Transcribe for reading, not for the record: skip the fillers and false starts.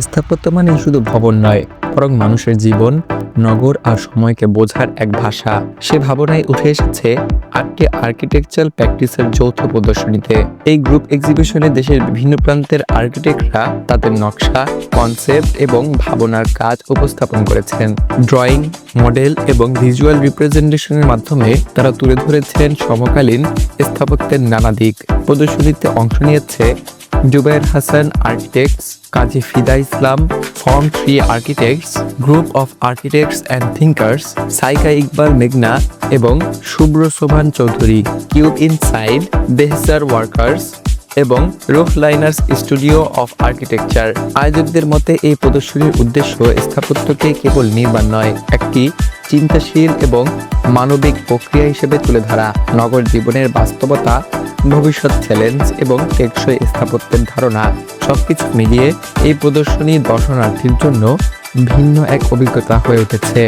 স্থাপত্য মানে শুধু ভবন নয়, বরং মানুষের জীবন, নগর আর সময়কে বোঝার এক ভাষা। সে ভাবনায় উঠে এসেছে 8টি আর্কিটেকচারাল প্র্যাকটিসের যৌথ প্রদর্শনীতে। এই গ্রুপ এক্সিবিশনে দেশের বিভিন্ন প্রান্তের আর্কিটেক্টরা তাদের নকশা, কনসেপ্ট এবং ভাবনার কাজ উপস্থাপন করেছেন। ড্রয়িং, মডেল এবং ভিজুয়াল রিপ্রেজেন্টেশনের মাধ্যমে তারা তুলে ধরেছেন সমকালীন স্থাপত্যের নানা দিক। প্রদর্শনীতে অংশ নিয়েছে Zubair Hasan architects, Kazi Fida Islam, form 3 architects, group of architects and thinkers, Saika Iqbal মেঘনা এবং শুভ্র শোভান চৌধুরী, কিউব ইনসাইড, বেহসার ওয়ার্কার্স এবং roof liners studio of architecture. আয়োজকদের মতে এই প্রদর্শনীর উদ্দেশ্য স্থাপত্যকে কেবল নির্মাণ নয়, একটি চিন্তাশীল এবং মানবিক প্রক্রিয়া হিসেবে তুলে ধরা। নগর জীবনের বাস্তবতা, ভবিষ্যৎ চ্যালেঞ্জ এবং টেকসই স্থাপত্যের ধারণা সবকিছু মিলিয়ে এই প্রদর্শনী দর্শনার্থীর জন্য ভিন্ন এক অভিজ্ঞতা হয়ে উঠেছে।